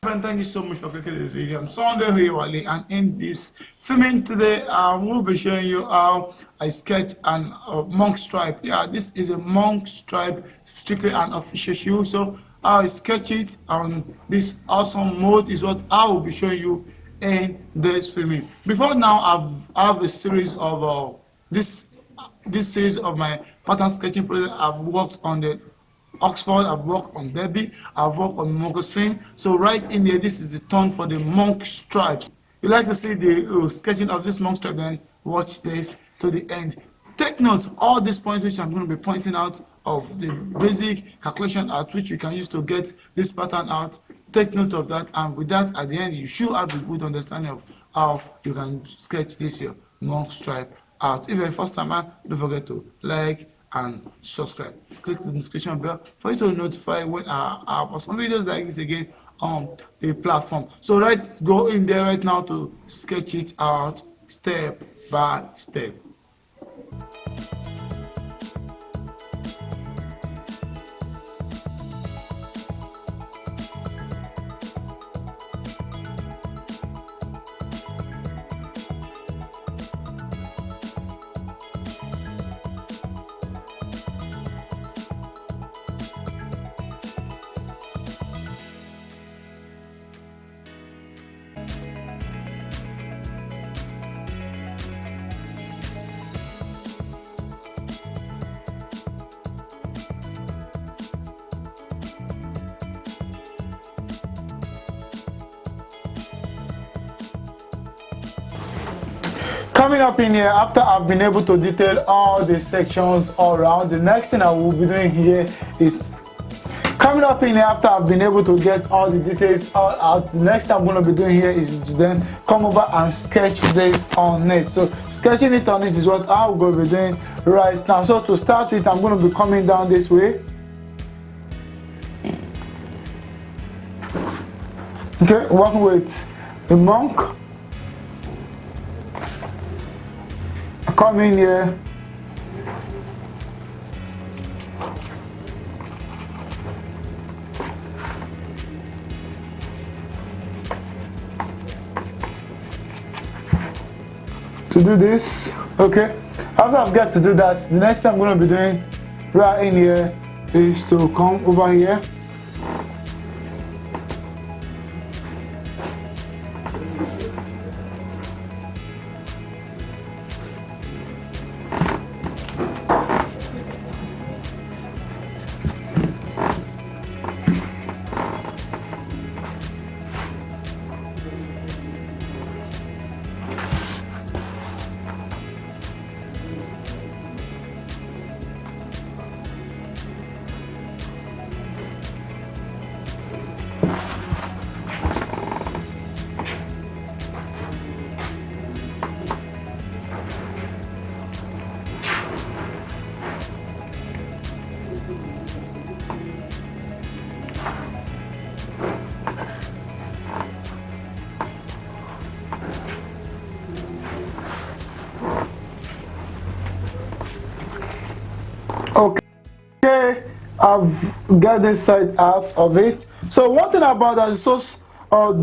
friend, thank you so much for clicking this video. I'm Sunday Wale, and in this filming today, I will be showing you how I sketch an monk stripe. Yeah, this is a monk stripe, strictly an official shoe. So how I sketch it on this awesome mode is what I will be showing you in this filming. Before now, I have a series of this series of my pattern sketching project. I've worked on the Oxford, I've worked on Debbie, I've worked on Moccasin. So right in here, this is the turn for the monk stripes. You like to see the sketching of this monk stripe, then watch this to the end. Take note, all these points which I'm going to be pointing out of the basic calculation at which you can use to get this pattern out. Take note of that, and with that, at the end, you should have a good understanding of how you can sketch this here monk stripe out. If you're a first timer, don't forget to like and subscribe. Click the notification bell for you to notify when I post some videos like this again on the platform. So go in there right now to sketch it out step by step. Coming up in here, after I've been able to detail all the sections all around, the next thing I will be doing here is coming up in here after I've been able to get all the details all out. The next thing I'm going to be doing here is to then come over and sketch this on it. So sketching it on it is what I'm going to be doing right now. So to start with, I'm going to be coming down this way. Okay, working with the monk. Come in here. To do this, okay. After I've got to do that, the next thing I'm going to be doing right in here is to come over here. Okay, I've got this side out of it. So one thing about that is so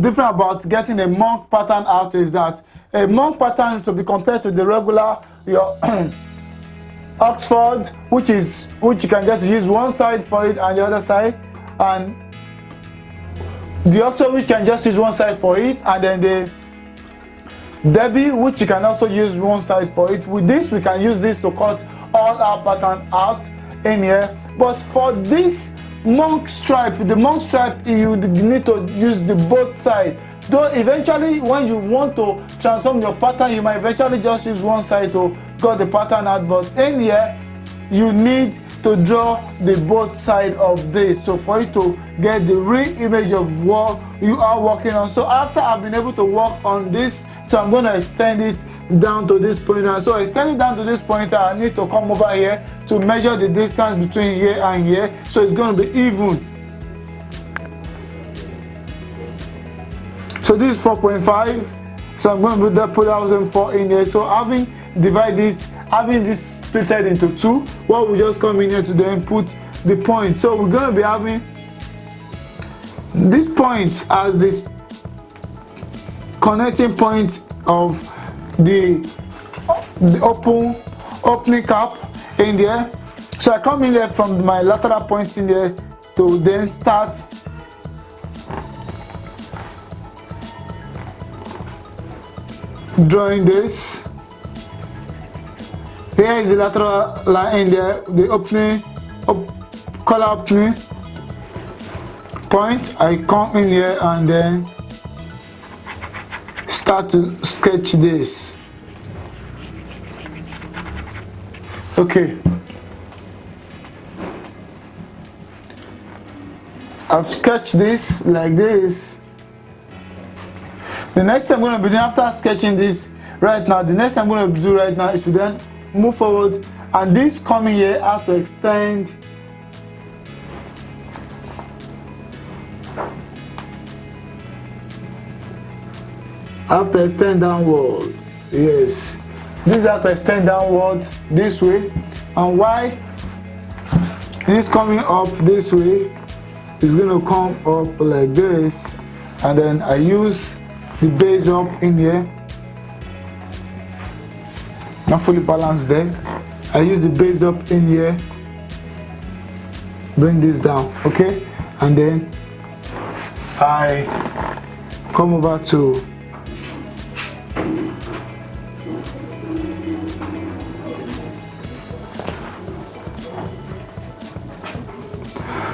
different about getting a monk pattern out is that a monk pattern is to be compared to the regular your Oxford, which you can get to use one side for it and the other side, and the Oxford, which can just use one side for it, and then the Debbie, which you can also use one side for it. With this, we can use this to cut all our pattern out in here. But for this monk stripe, the monk stripe, you need to use the both sides. Though eventually when you want to transform your pattern, you might eventually just use one side to cut the pattern out, but in here you need to draw the both side of this, so for you to get the real image of what you are working on. So after I've been able to work on this, so I'm going to extend it down to this pointer. So extending down to this pointer, I need to come over here to measure the distance between here and here, so it's going to be even. So this is 4.5, so I'm going to put that 2004 in here. So having this splitted into two, what we just come in here to then put the point. So we're going to be having this point as this connecting point of the opening cap in there. So I come in there from my lateral point in there to then start drawing this. Here is the lateral line in there, the opening, color opening point. I come in here and then start to sketch this. Okay, I've sketched this like this. The next thing I'm going to be doing after sketching this right now, the next thing I'm going to do right now is to then move forward, and this coming here has to extend downward. Yes, this has to extend downward this way, and why this coming up this way is going to come up like this, and then I use the base up in here, not fully balanced there. I use the base up in here, bring this down, okay, and then I come over to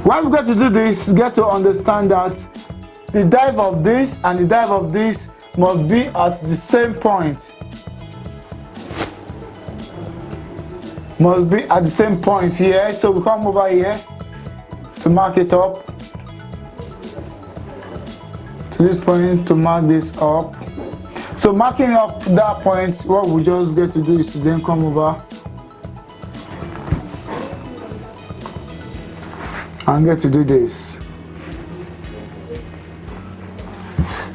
why we got to do this, get to understand that the dive of this and the dive of this must be at the same point. Must be at the same point here. So we come over here to mark it up to this point, to mark this up. So marking up that point, what we just get to do is to then come over and get to do this.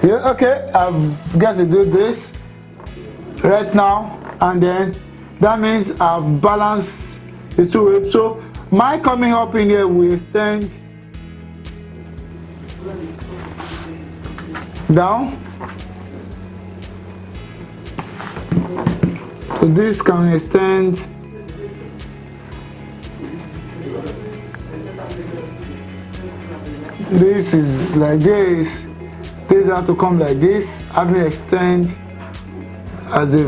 Yeah, okay, I've got to do this right now, and then that means I've balanced the two waves. So my coming up in here will extend down. So this can extend this is like this. This has to come like this, having extend as if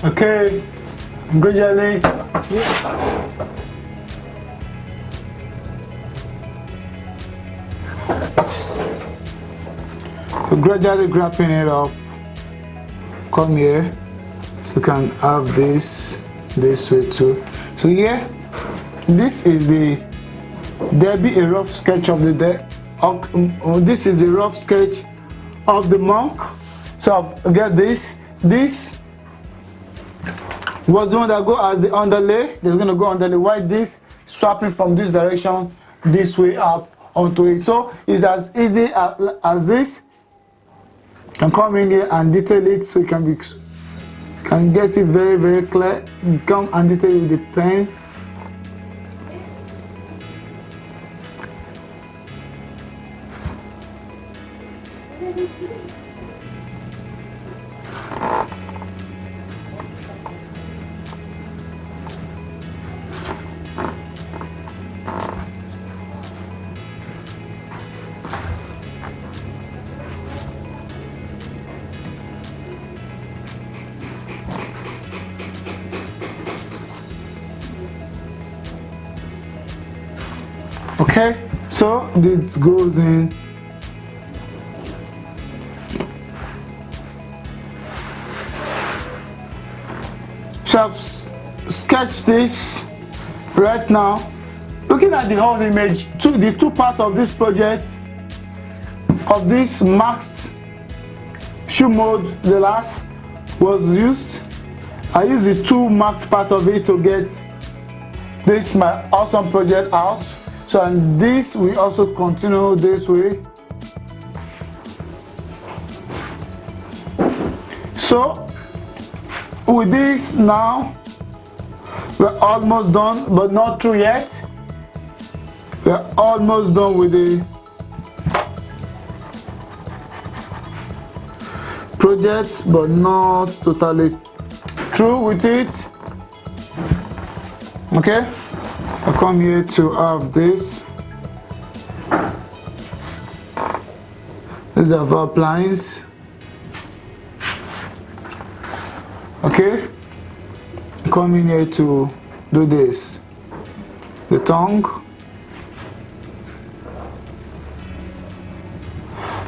okay, gradually. So gradually grabbing it up, come here, so you can have this way too. So here, this is there'll be a rough sketch of this is the rough sketch of the monk. So I've got this was the one that go as the underlay. There's gonna go underlay. Why this swapping from this direction this way up onto it? So it's as easy as this. And come in here and detail it so you can get it very, very clear. Come and detail it with the pen. Okay, so this goes in. So I've sketched this right now. Looking at the whole image, the two parts of this project, of this maxed shoe mode, the last was used. I used the two maxed parts of it to get this my awesome project out. So and this we also continue this way. So with this now, we're almost done, but not through yet. We're almost done with the project, but not totally through with it. Okay, I come here to have this. These are verb lines. Okay, come in here to do this. The tongue.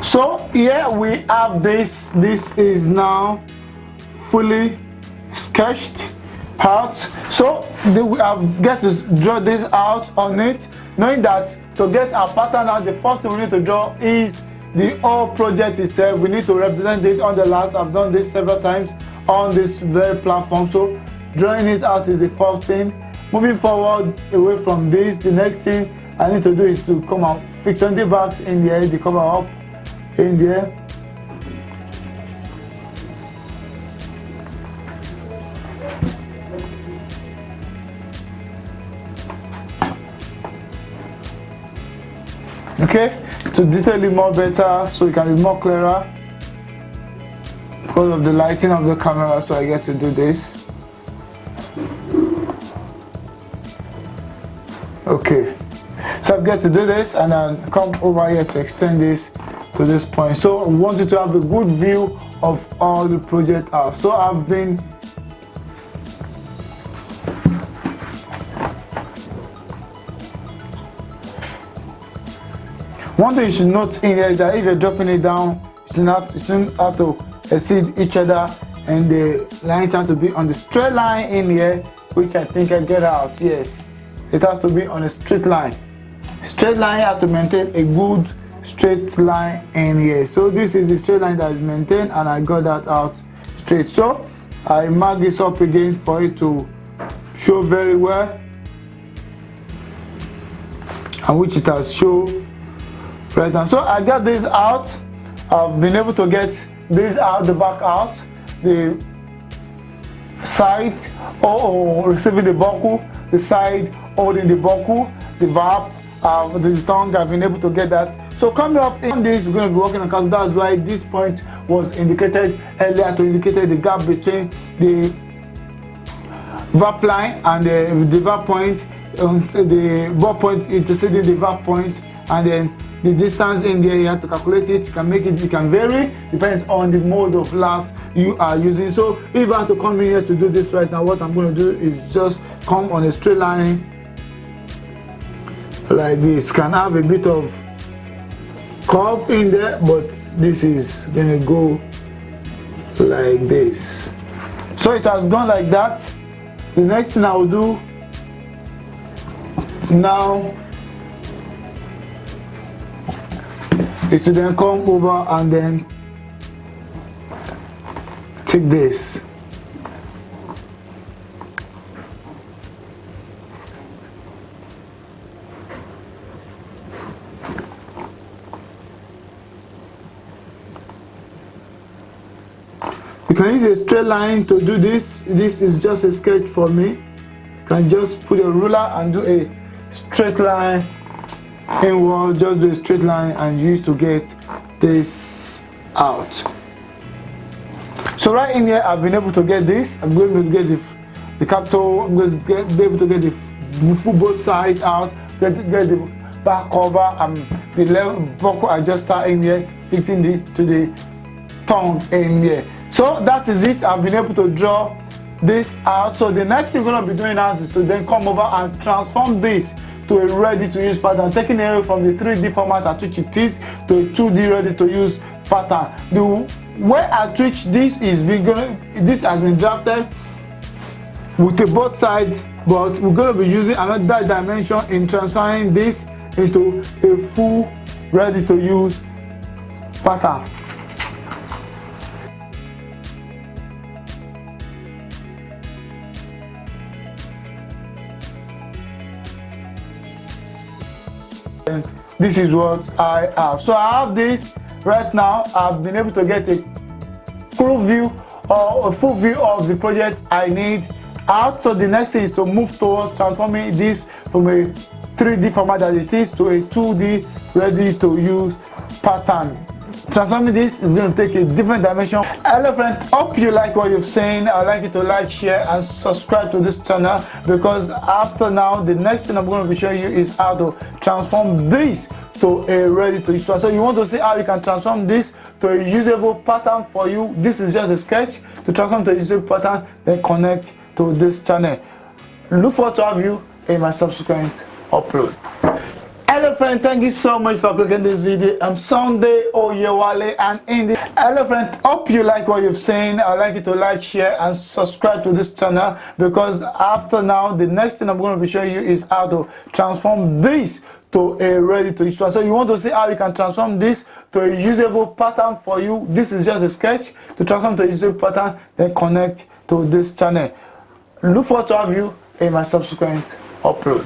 So here we have this. This is now fully sketched out. So we have got to draw this out on it, knowing that to get our pattern out, the first thing we need to draw is the whole project itself. We need to represent it on the last. I've done this several times on this very platform. So drawing it out is the first thing. Moving forward away from this, the next thing I need to do is to come out, fix on the backs in there, the cover up in there. Okay, to detail it more better so it can be more clearer because of the lighting of the camera, so I get to do this. Okay, so I get to do this and then come over here to extend this to this point. So I want you to have a good view of all the project out. So I've been one thing you should note in here is that if you're dropping it down, you shouldn't have to exceed each other, and the lines have to be on the straight line in here, which I think I get out. Yes, it has to be on a straight line. Straight line, you have to maintain a good straight line in here. So this is the straight line that is maintained, and I got that out straight. So I mark this up again for it to show very well, and which it has shown right now. So I got this out. I've been able to get this out, the back out, the side or receiving the buckle, the side holding the buckle, the verb, the tongue. I've been able to get that. So coming up in this, we're going to be working on count. That's why this point was indicated earlier to indicate the gap between the verb line and the verb point, the verb point interceding the verb point, and then the distance in there. You have to calculate it. You can make it, it can vary, depends on the mode of last you are using. So if I have to come in here to do this right now, what I'm going to do is just come on a straight line like this. Can have a bit of curve in there, but this is going to go like this. So it has gone like that. The next thing I will do now is to then come over and then take this. You can use a straight line to do this. This is just a sketch for me. You can just put a ruler and do a straight line inward, just do a straight line and use to get this out. So right in here, I've been able to get this. I'm going to get the capital. I'm going to be able to get the full both sides out, get the back cover, and the left buckle adjuster in here, fitting to the tongue in here. So that is it. I've been able to draw this out. So the next thing we're going to be doing now is to then come over and transform this to a ready to use pattern, taking away from the 3D format at which it is to a 2D ready to use pattern. The way at which this has been drafted with the both sides, but we're going to be using another dimension in transferring this into a full ready to use pattern. And this is what I have. So I have this right now. I've been able to get a full view or a full view of the project I need out. So the next thing is to move towards transforming this from a 3D format as it is to a 2D ready to use pattern. Transforming this is going to take a different dimension. Hello friend, hope you like what you've seen. I'd like you to like, share and subscribe to this channel, because after now the next thing I'm going to be showing you is how to transform this to a ready to use pattern. So you want to see how you can transform this to a usable pattern for you. This is just a sketch. To transform to a usable pattern, then connect to this channel. Look forward to have you in my subsequent upload. Hello friend, thank you so much for clicking this video. I'm Sunday Oyewale, and in this hello friend, hope you like what you've seen. I'd like you to like, share and subscribe to this channel, because after now the next thing I'm going to be showing you is how to transform this to a ready to use pattern. So you want to see how you can transform this to a usable pattern for you. This is just a sketch. To transform to a usable pattern, then connect to this channel. Look forward to have you in my subsequent upload.